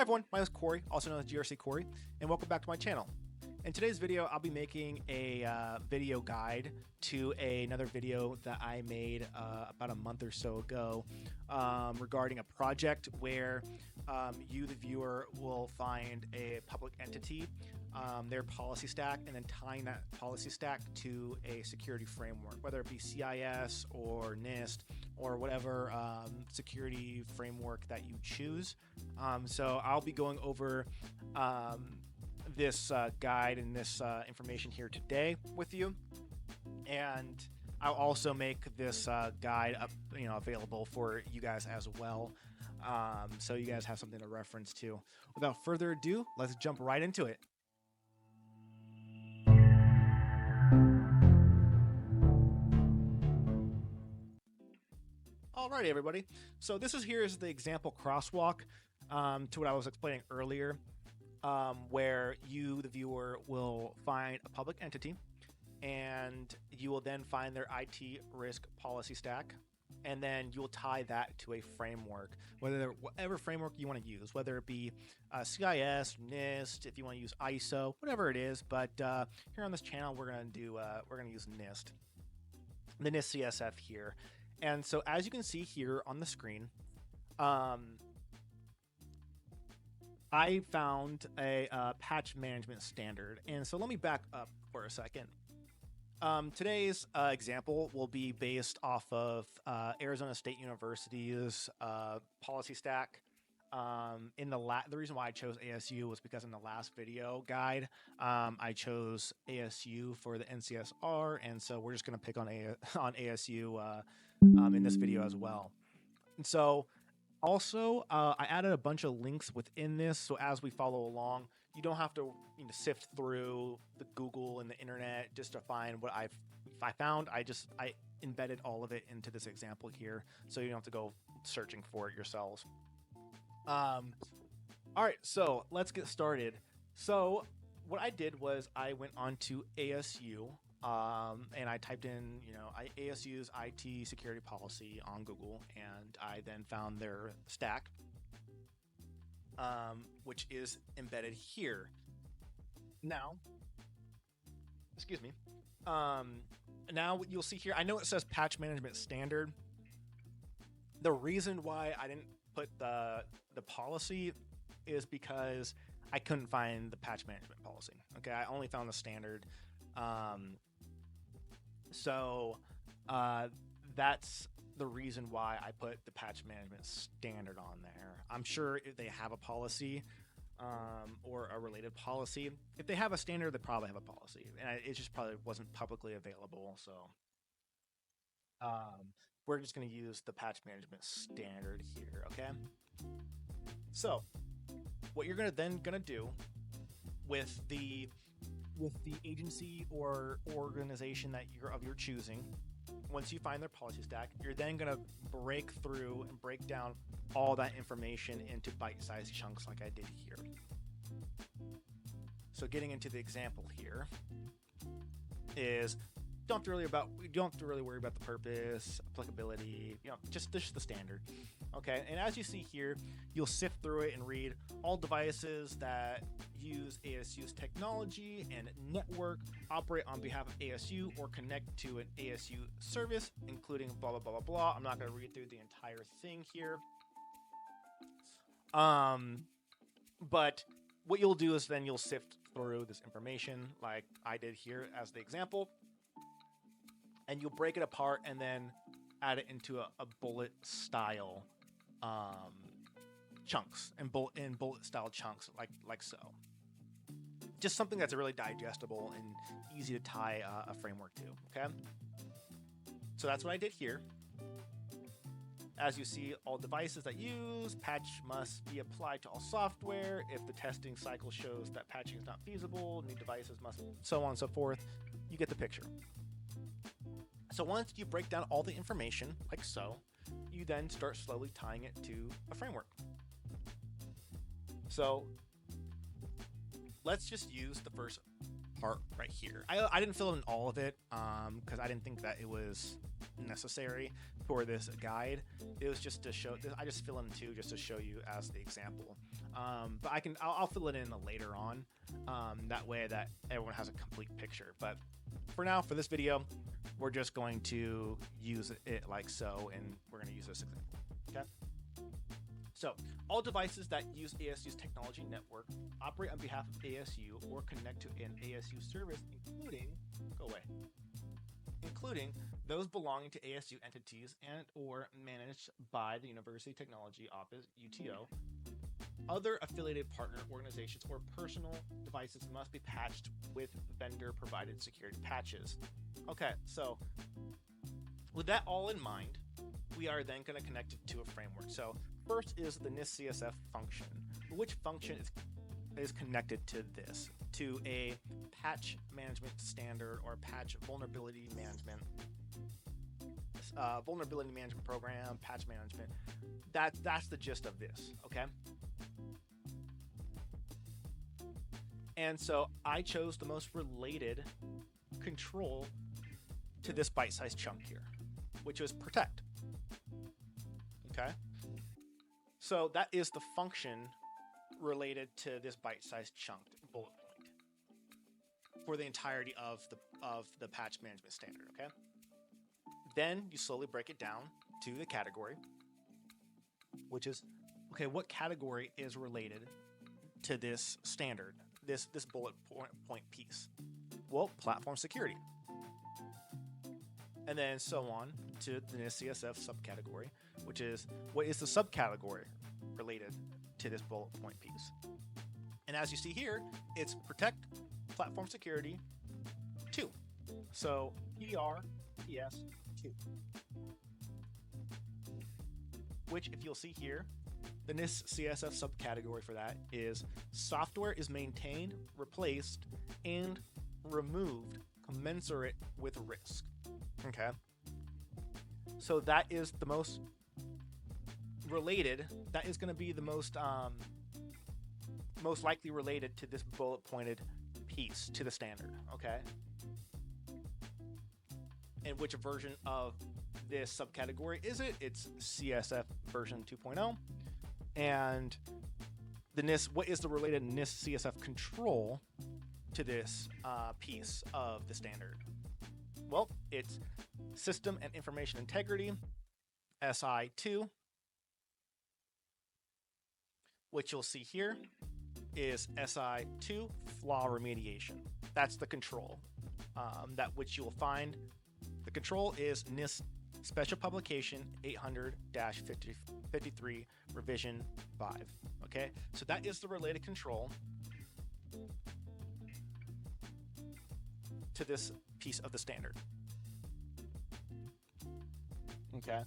Hi everyone, my name is Corey, also known as GRC Corey, and welcome back to my channel. In today's video, I'll be making a video guide to another video that I made about a month or so ago regarding a project where you, the viewer, will find a public entity, their policy stack, and then tying that policy stack to a security framework, whether it be CIS or NIST or whatever security framework that you choose. So I'll be going over this guide and this information here today with you, and I'll also make this guide available for you guys as well, so you guys have something to reference to. Without further ado, let's jump right into it. Alrighty, everybody. So this is the example crosswalk to what I was explaining earlier. Where you, the viewer, will find a public entity, and you will then find their IT risk policy stack, and then you will tie that to a framework, whatever framework you want to use, whether it be CIS, NIST, if you want to use ISO, whatever it is. But here on this channel, we're gonna use NIST, the NIST CSF here. And so as you can see here on the screen, I found a patch management standard. And so let me back up for a second. Today's example will be based off of Arizona State University's policy stack. The reason why I chose ASU was because in the last video guide, I chose ASU for the NCSR, and so we're just going to pick on ASU in this video as well. And so also, I added a bunch of links within this, so as we follow along, you don't have to sift through the Google and the internet just to find what I found. I embedded all of it into this example here, so you don't have to go searching for it yourselves. All right, so let's get started. So what I did was I went on to ASU. And I typed in, ASU's IT security policy on Google, and I then found their stack, which is embedded here. Now, excuse me. Now what you'll see here, I know it says patch management standard. The reason why I didn't put the policy is because I couldn't find the patch management policy. Okay, I only found the standard. So that's the reason why I put the patch management standard on there. I'm sure if they have a policy or a related policy, if they have a standard, they probably have a policy, and it just probably wasn't publicly available. So we're just going to use the patch management standard here. Okay. So what you're going to do with the agency or organization that you're choosing, once you find their policy stack, you're then going to break through and break down all that information into bite-sized chunks like I did here. So getting into the example here is you don't have to really worry about the purpose, applicability, just the standard. Okay, and as you see here, you'll sift through it and read all devices that use ASU's technology and network, operate on behalf of ASU, or connect to an ASU service, including blah, blah, blah, blah, blah. I'm not going to read through the entire thing here. But what you'll do is then you'll sift through this information like I did here as the example, and you'll break it apart and then add it into a bullet style chunks and bullet style chunks like so. Just something that's really digestible and easy to tie a framework to. Okay, so that's what I did here. As you see, all devices that use patch must be applied to all software. If the testing cycle shows that patching is not feasible, new devices must, so on and so forth. You get the picture. So once you break down all the information like so, you then start slowly tying it to a framework. So let's just use the first part right here. I didn't fill in all of it because I didn't think that it was necessary for this guide. It was just to show, I just fill in two just to show you as the example. But I'll fill it in later on. That way that everyone has a complete picture. But for now, for this video, we're just going to use it like so, and we're going to use this example. Okay. So all devices that use ASU's technology network operate on behalf of ASU or connect to an ASU service, including those belonging to ASU entities and or managed by the University Technology Office, UTO. Other affiliated partner organizations or personal devices must be patched with vendor-provided security patches. Okay, so with that all in mind, we are then going to connect it to a framework. So first is the NIST CSF function. Which function is connected to this, to a patch management standard or patch vulnerability management program, patch management. That's the gist of this, okay? And so I chose the most related control to this bite-sized chunk here, which was protect. Okay? So that is the function related to this bite-sized chunk bullet point for the entirety of the patch management standard, okay? Then you slowly break it down to the category, which is, okay, what category is related to this standard, this bullet point piece? Well, platform security. And then so on to the NIST CSF subcategory, which is what is the subcategory related to this bullet point piece. And as you see here, it's protect platform security 2. So PRPS 2. Which, if you'll see here, the NIST CSF subcategory for that is software is maintained, replaced, and removed commensurate with risk. Okay. So that is the most related. That is going to be the most likely related to this bullet pointed piece to the standard. Okay. And which version of this subcategory is it? It's CSF version 2.0. And the NIST, what is the related NIST CSF control to this piece of the standard? Well, it's System and Information Integrity, SI2, which you'll see here is SI2 flaw remediation. That's the control that which you will find. The control is NIST Special Publication 800-53 Revision 5. Okay, so that is the related control to this piece of the standard. Okay.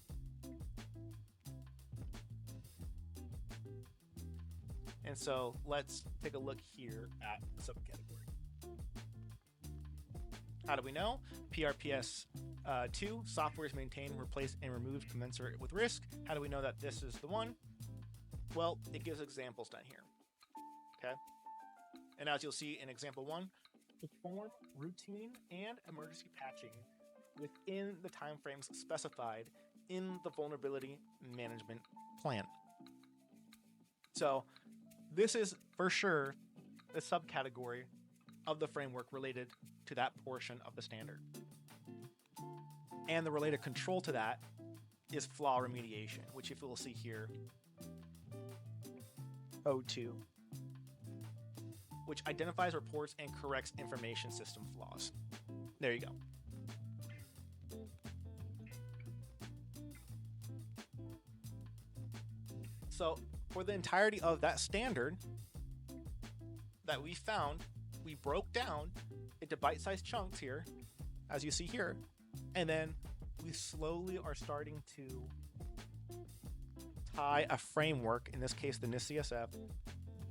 And so let's take a look here at the subcategory. How do we know? PRPS 2, software is maintained, replaced, and removed commensurate with risk. How do we know that this is the one? Well, it gives examples down here. Okay. And as you'll see in example 1, perform routine and emergency patching within the timeframes specified in the vulnerability management plan. So this is for sure the subcategory of the framework related to that portion of the standard. And the related control to that is flaw remediation, which if we'll see here, O2, which identifies, reports, and corrects information system flaws. There you go. So for the entirety of that standard that we found, we broke down into bite-sized chunks here, as you see here, and then we slowly are starting to tie a framework, in this case the NIST CSF,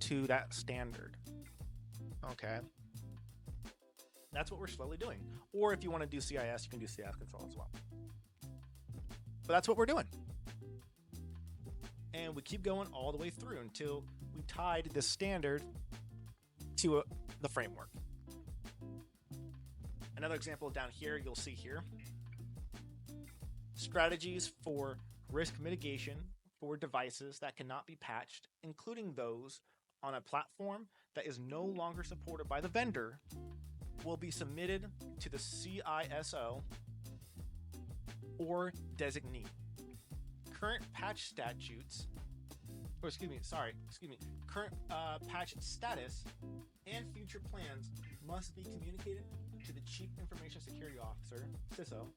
to that standard. Okay. That's what we're slowly doing. Or if you want to do CIS, you can do CIS control as well. But that's what we're doing. And we keep going all the way through until we tied the standard to the framework. Another example down here, you'll see here. Strategies for risk mitigation for devices that cannot be patched, including those on a platform that is no longer supported by the vendor, will be submitted to the CISO or designee. Current patch statutes, current patch status and future plans must be communicated to the Chief Information Security Officer, CISO,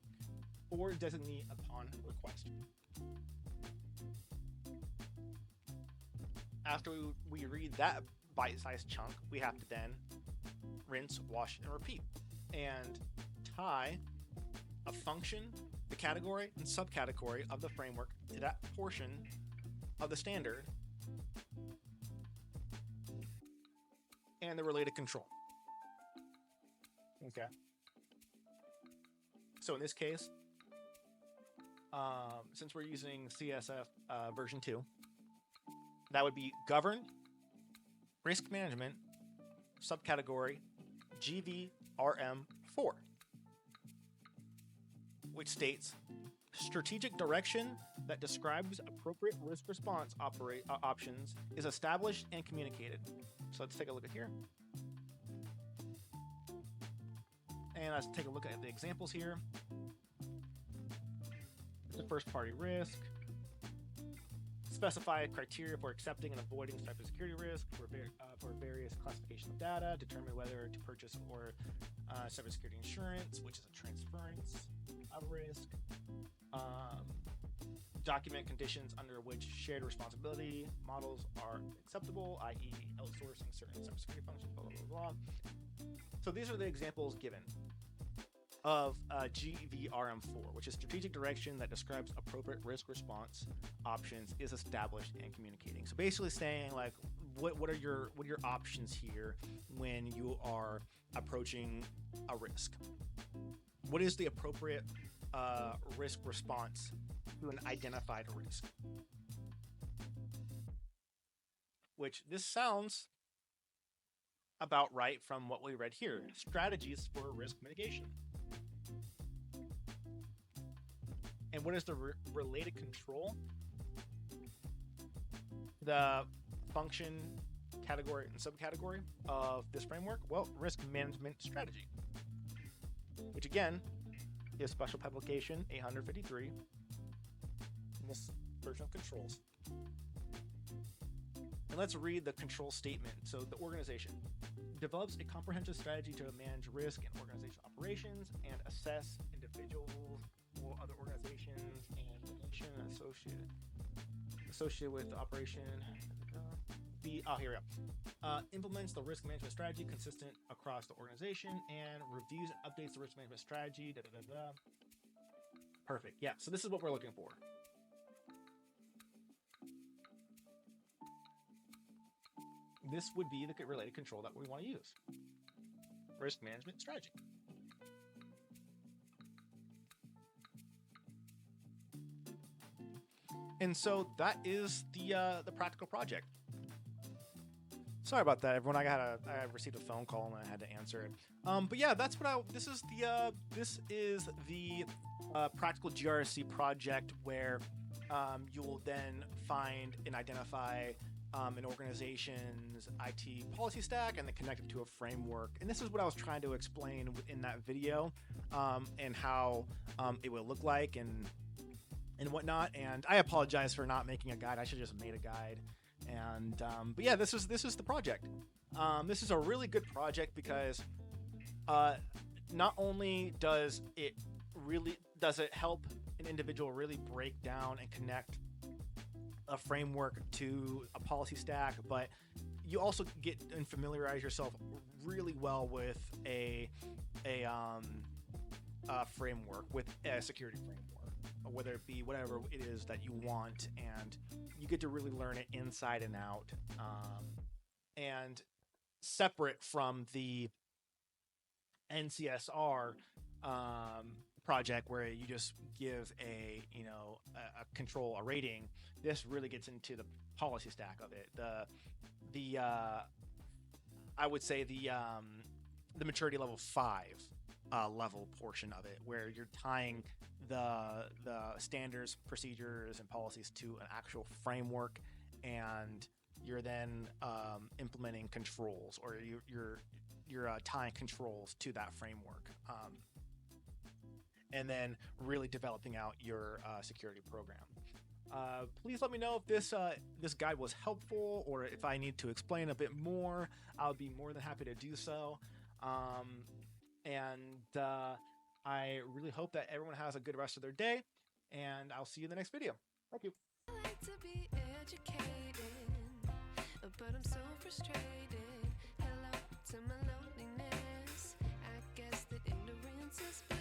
or designee upon request. After we read that bite-sized chunk, we have to then rinse, wash, and repeat, and tie a function, the category, and subcategory of the framework to that portion of the standard and the related control. Okay. So in this case, since we're using CSF version 2, that would be govern, risk management, subcategory GVRM4, which states strategic direction that describes appropriate risk response options is established and communicated. So let's take a look at here. And let's take a look at the examples here. The first party risk. Specify criteria for accepting and avoiding cybersecurity risk for various classification of data. Determine whether to purchase or cybersecurity insurance, which is a transference of risk. Document conditions under which shared responsibility models are acceptable, i.e. outsourcing certain cybersecurity functions, blah, blah, blah, blah. So these are the examples given of GVRM4, which is strategic direction that describes appropriate risk response options is established and communicating. So basically saying like, what are your options here when you are approaching a risk? What is the appropriate risk response to an identified risk? Which this sounds about right from what we read here. Strategies for risk mitigation. And what is the related control? The function, category, and subcategory of this framework? Well, risk management strategy, which again is special publication 853 in this version of controls. And let's read the control statement. So the organization develops a comprehensive strategy to manage risk and organizational operations and assess individuals or other organizations and relation associated with the operation. Here we go. Implements the risk management strategy consistent across the organization and reviews and updates the risk management strategy. Perfect. Yeah. So this is what we're looking for. This would be the related control that we want to use. Risk management strategy. And so that is the practical project. Sorry about that, everyone. I received a phone call and I had to answer it. But yeah, that's what this is the practical GRC project where you will then find and identify an organization's IT policy stack and then connect it to a framework. And this is what I was trying to explain in that video, and how it would look like and whatnot. And I apologize for not making a guide. I should have just made a guide. And but yeah, this is the project. This is a really good project because not only does it help an individual really break down and connect a framework to a policy stack, but you also get and familiarize yourself really well with a framework, with a security framework, whether it be whatever it is that you want, and you get to really learn it inside and out, and separate from the NCSR project where you just give a control, a rating. This really gets into the policy stack of it. I would say the maturity level 5 level portion of it, where you're tying the standards, procedures, and policies to an actual framework, and you're then implementing controls, or you're tying controls to that framework, and then really developing out your security program. Please let me know if this guide was helpful, or if I need to explain a bit more. I would be more than happy to do so. And I really hope that everyone has a good rest of their day, and I'll see you in the next video. Thank you. I like to be educated, but I'm so frustrated. Hello to my loneliness. I guess that ignorance is bliss.